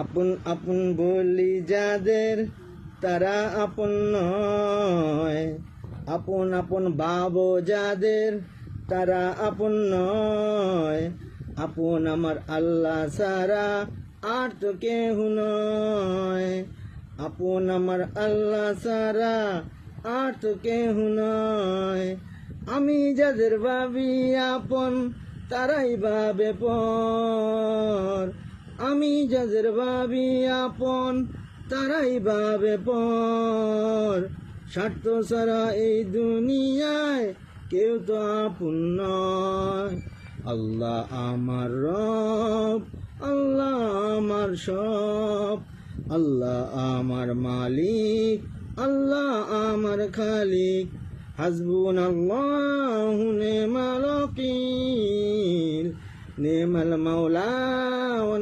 আপন আপন বলি যাদের তারা আপন নয়, আপন আপন ভাবো যাদের তারা আপন নয়। আপন আমার আল্লাহ ছাড়া আর তো কেহ নয়, আপন আমার আল্লাহ ছাড়া আর তো কেহ নয়। আমি যাদের ভাবি আপন তারাই ভাবে পর, আমি যাদের ভাবি আপন তারাই ভাবে পর। স্বার্থ ছাড়া এই দুনিয়ায় কেউ তো আপন নয়। আল্লাহ আমার রব, আল্লাহ আমার সব, আল্লাহ আমার মালিক, আল্লাহ আমার খালিক। হাসবুনাল্লাহু নি'মাল ওয়াকিল, নি'মাল মাওলা ওয়া